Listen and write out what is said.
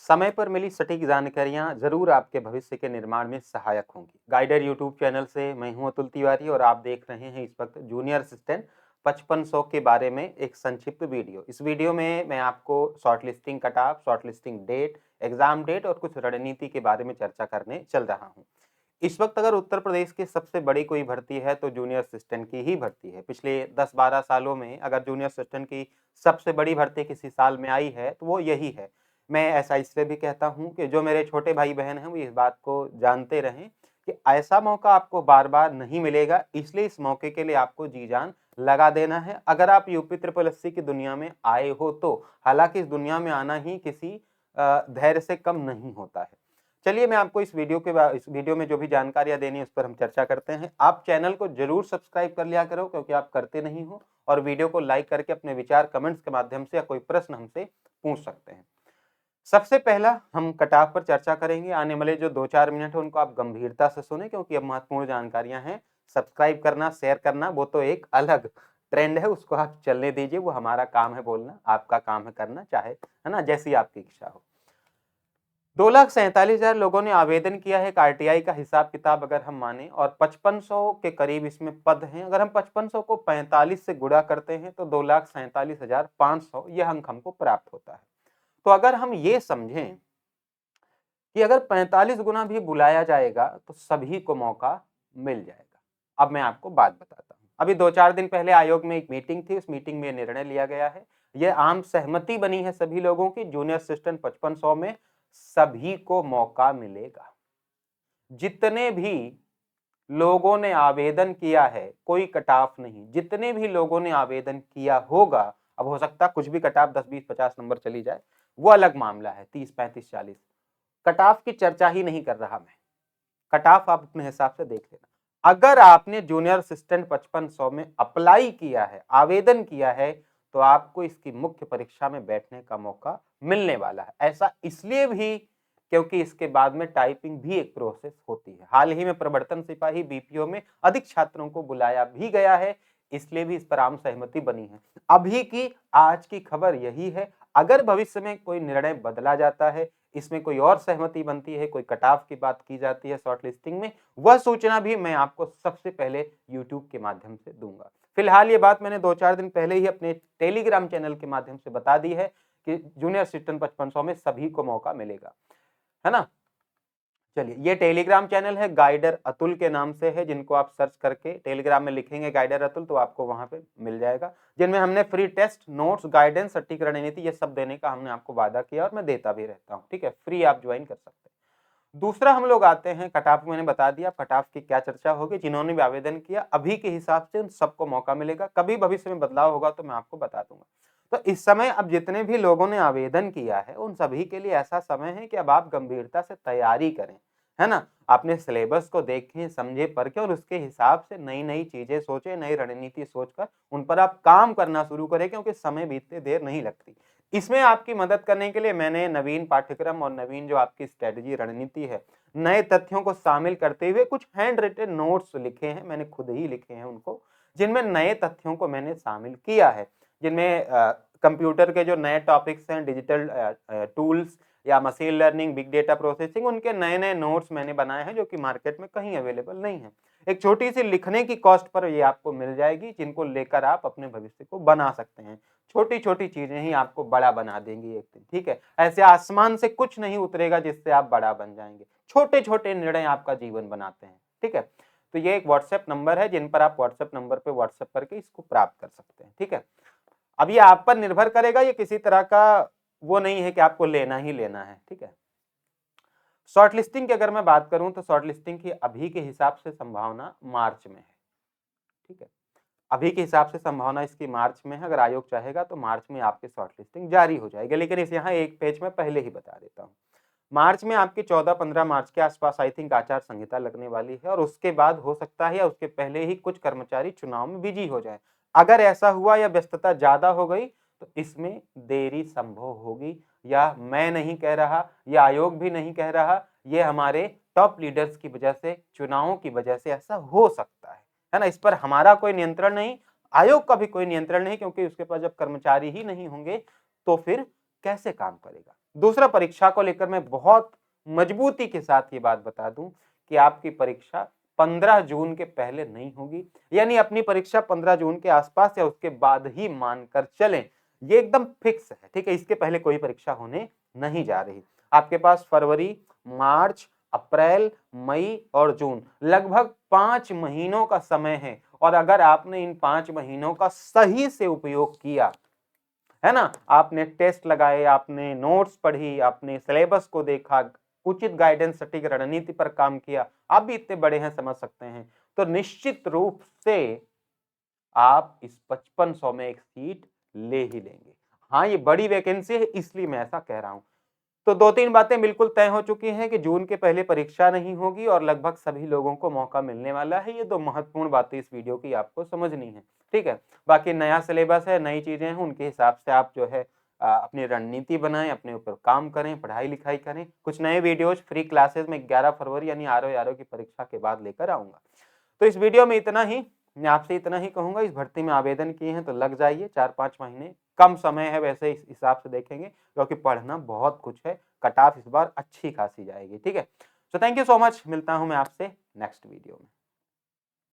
समय पर मिली सटीक जानकारियां जरूर आपके भविष्य के निर्माण में सहायक होंगी। गाइडर यूट्यूब चैनल से मैं हूं अतुल तिवारी और आप देख रहे हैं इस वक्त जूनियर असिस्टेंट 5500 के बारे में एक संक्षिप्त वीडियो। इस वीडियो में मैं आपको short listing cut off, short listing date, exam date और कुछ रणनीति के बारे में चर्चा करने चल रहा हूं। इस वक्त अगर उत्तर प्रदेश की सबसे बड़ी कोई भर्ती है तो जूनियर असिस्टेंट की ही भर्ती है। पिछले 10-12 सालों में अगर जूनियर असिस्टेंट की सबसे बड़ी भर्ती किसी साल में आई है तो वो यही है। मैं ऐसा इसलिए भी कहता हूं कि जो मेरे छोटे भाई बहन हैं वो इस बात को जानते रहें कि ऐसा मौका आपको बार बार नहीं मिलेगा, इसलिए इस मौके के लिए आपको जी जान लगा देना है। अगर आप यूपी ट्रिपल एससी की दुनिया में आए हो तो, हालांकि इस दुनिया में आना ही किसी धैर्य से कम नहीं होता है। चलिए मैं आपको इस वीडियो में जो भी जानकारियां देनी है उस पर हम चर्चा करते हैं। आप चैनल को जरूर सब्सक्राइब कर लिया करो क्योंकि आप करते नहीं हो, और वीडियो को लाइक करके अपने विचार कमेंट्स के माध्यम से या कोई प्रश्न हमसे पूछ सकते हैं। सबसे पहला हम कटाव पर चर्चा करेंगे। आने वाले जो 2-4 मिनट है उनको आप गंभीरता से सुने क्योंकि अब महत्वपूर्ण जानकारियां हैं। सब्सक्राइब करना, शेयर करना वो तो एक अलग ट्रेंड है, उसको आप चलने दीजिए। वो हमारा काम है बोलना, आपका काम है करना, चाहे है ना, जैसी आपकी इच्छा हो। 2,47,000 लोगों ने आवेदन किया है। एक आरटीआई का हिसाब किताब अगर हम माने, और 5500 के करीब इसमें पद हैं। अगर हम 5500 को 45 से गुणा करते हैं तो 2,47,500 यह अंक हमको प्राप्त होता है। तो अगर हम ये समझें कि अगर 45 गुना भी बुलाया जाएगा तो सभी को मौका मिल जाएगा। अब मैं आपको बात बताता हूं। अभी 2-4 दिन पहले आयोग में एक मीटिंग थी, उस मीटिंग में निर्णय लिया गया है, यह आम सहमति बनी है सभी लोगों की, जूनियर असिस्टेंट 5500 में सभी को मौका मिलेगा। जितने भी लोगों ने आवेदन किया है, कोई कट ऑफ नहीं, जितने भी लोगों ने आवेदन किया होगा, अब हो सकता है कुछ भी कट ऑफ 10-20-50 नंबर चली जाए, वो अलग मामला है। 30-35-40 कट ऑफ की चर्चा ही नहीं कर रहा मैं। कट ऑफ आप अपने हिसाब से देख लेना। अगर आपने जूनियर असिस्टेंट 5500 में अप्लाई किया है, आवेदन किया है, तो आपको इसकी मुख्य परीक्षा में बैठने का मौका मिलने वाला है। ऐसा इसलिए भी क्योंकि इसके बाद में टाइपिंग भी एक प्रोसेस होती है। हाल ही में प्रवर्तन सिपाही बीपीओ में अधिक छात्रों को बुलाया भी गया है, इसलिए भी इस पर आम सहमति बनी है। अभी की आज की खबर यही है। अगर भविष्य में कोई निर्णय बदला जाता है, इसमें कोई और सहमति बनती है, कोई कट ऑफ की बात की जाती है शॉर्ट लिस्टिंग में, वह सूचना भी मैं आपको सबसे पहले यूट्यूब के माध्यम से दूंगा। फिलहाल ये बात मैंने 2-4 दिन पहले ही अपने टेलीग्राम चैनल के माध्यम से बता दी है कि जूनियर असिस्टेंट 5500 में सभी को मौका मिलेगा, है ना। चलिए, ये टेलीग्राम चैनल है, गाइडर अतुल के नाम से है। जिनको आप सर्च करके टेलीग्राम में लिखेंगे गाइडर अतुल तो आपको वहां पे मिल जाएगा, जिनमें हमने फ्री टेस्ट, नोट्स, गाइडेंस, सटीक रणनीति ये सब देने का हमने आपको वादा किया और मैं देता भी रहता हूँ। ठीक है, फ्री आप ज्वाइन कर सकते हैं। दूसरा हम लोग आते हैं कट ऑफ। मैंने बता दिया कट ऑफ की क्या चर्चा होगी। जिन्होंने भी आवेदन किया अभी के हिसाब से उन सबको मौका मिलेगा। कभी भविष्य में बदलाव होगा तो मैं आपको बता दूंगा। तो इस समय अब जितने भी लोगों ने आवेदन किया है उन सभी के लिए ऐसा समय है कि अब आप गंभीरता से तैयारी करें, है ना। आपने सिलेबस को देखें, समझे, परखें और उसके हिसाब से नई नई चीजें सोचें, नई रणनीति सोचकर उन पर आप काम करना शुरू करें, क्योंकि समय बीतते देर नहीं लगती। इसमें आपकी मदद करने के लिए मैंने नवीन पाठ्यक्रम और नवीन जो आपकी स्ट्रेटजी रणनीति है, नए तथ्यों को शामिल करते हुए कुछ हैंड रिटन नोट्स लिखे हैं, मैंने खुद ही लिखे हैं उनको, जिनमें नए तथ्यों को मैंने शामिल किया है, जिनमें कंप्यूटर के जो नए टॉपिक्स हैं, डिजिटल टूल्स या machine learning, big data processing, उनके नए नए नोट्स मैंने बनाए हैं जो कि मार्केट में कहीं अवेलेबल नहीं है। एक छोटी सी लिखने की कॉस्ट पर ये आपको मिल जाएगी, जिनको लेकर आप अपने भविष्य को बना सकते हैं। छोटी छोटी चीजें ही आपको बड़ा बना देंगी एक दिन। ठीक है, ऐसे आसमान से कुछ नहीं उतरेगा जिससे आप बड़ा बन जाएंगे। छोटे छोटे निर्णय आपका जीवन बनाते हैं। ठीक है, तो ये एक व्हाट्सएप नंबर है जिन पर आप व्हाट्सएप नंबर पे व्हाट्सएप करके इसको प्राप्त कर सकते हैं। ठीक है, अब ये आप पर निर्भर करेगा, ये किसी तरह का वो नहीं है कि आपको लेना ही लेना है। ठीक है, शॉर्ट लिस्टिंग की अगर मैं बात करूं तो शॉर्ट लिस्टिंग की अभी के हिसाब से संभावना मार्च में है। ठीक है, अभी के हिसाब से संभावना इसकी मार्च में है। अगर आयोग चाहेगा तो मार्च में आपकी शॉर्ट लिस्टिंग जारी हो जाएगी, लेकिन इस यहाँ एक पेज में पहले ही बता देता हूँ। मार्च में आपकी 14-15 मार्च के आसपास आई थिंक आचार संहिता लगने वाली है, और उसके बाद हो सकता है या उसके पहले ही कुछ कर्मचारी चुनाव में बिजी हो जाए। अगर ऐसा हुआ या व्यस्तता ज्यादा हो गई तो इसमें देरी संभव होगी। या मैं नहीं कह रहा, या आयोग भी नहीं कह रहा, ये हमारे टॉप लीडर्स की वजह से, चुनावों की वजह से ऐसा हो सकता है ना। इस पर हमारा कोई नियंत्रण नहीं, आयोग का भी कोई नियंत्रण नहीं, क्योंकि उसके पास जब कर्मचारी ही नहीं होंगे तो फिर कैसे काम करेगा। दूसरा, परीक्षा को लेकर मैं बहुत मजबूती के साथ ये बात बता दूं कि आपकी परीक्षा 15 जून के पहले नहीं होगी, यानी अपनी परीक्षा 15 जून के आसपास या उसके बाद ही मानकर चलें, ये एकदम फिक्स है। ठीक है, इसके पहले कोई परीक्षा होने नहीं जा रही। आपके पास फरवरी, मार्च, अप्रैल, मई और जून लगभग 5 महीनों का समय है, और अगर आपने इन 5 महीनों का सही से उपयोग किया, है ना, आपने टेस्ट लगाए, आपने नोट्स पढ़ी, आपने सिलेबस को देखा, उचित गाइडेंस सटीक रणनीति पर काम किया, आप भी इतने बड़े हैं, समझ सकते हैं, तो निश्चित रूप से आप इस 5500 में एक सीट ले ही लेंगे। हाँ, ये बड़ी वैकेंसी है, इसलिए मैं ऐसा कह रहा हूं। तो 2-3 बातें बिल्कुल तय हो चुकी हैं कि जून के पहले परीक्षा नहीं होगी और लगभग सभी लोगों को मौका मिलने वाला है। ये 2 महत्वपूर्ण बातें इस वीडियो की आपको समझनी है। ठीक है? बाकी नया सिलेबस है, नई चीजें हैं, उनके हिसाब से आप जो है अपनी रणनीति बनाएं, अपने ऊपर काम करें, पढ़ाई-लिखाई करें। कुछ नए वीडियोज़, फ्री क्लासेस में 11 फरवरी यानी आरओ की परीक्षा के बाद लेकर आऊँगा। तो इस वीडियो में इतना ही। मैं आपसे इतना ही कहूँगा, इस भर्ती में आवेदन किए हैं तो लग जाइए, 4-5 महीने कम समय है वैसे इस हिसाब से देखेंगे, क्योंकि पढ़ना बहुत कुछ है। कट ऑफ इस बार अच्छी खासी जाएगी। ठीक है? So thank you so much. मिलता हूँ मैं आपसे नेक्स्ट वीडियो में।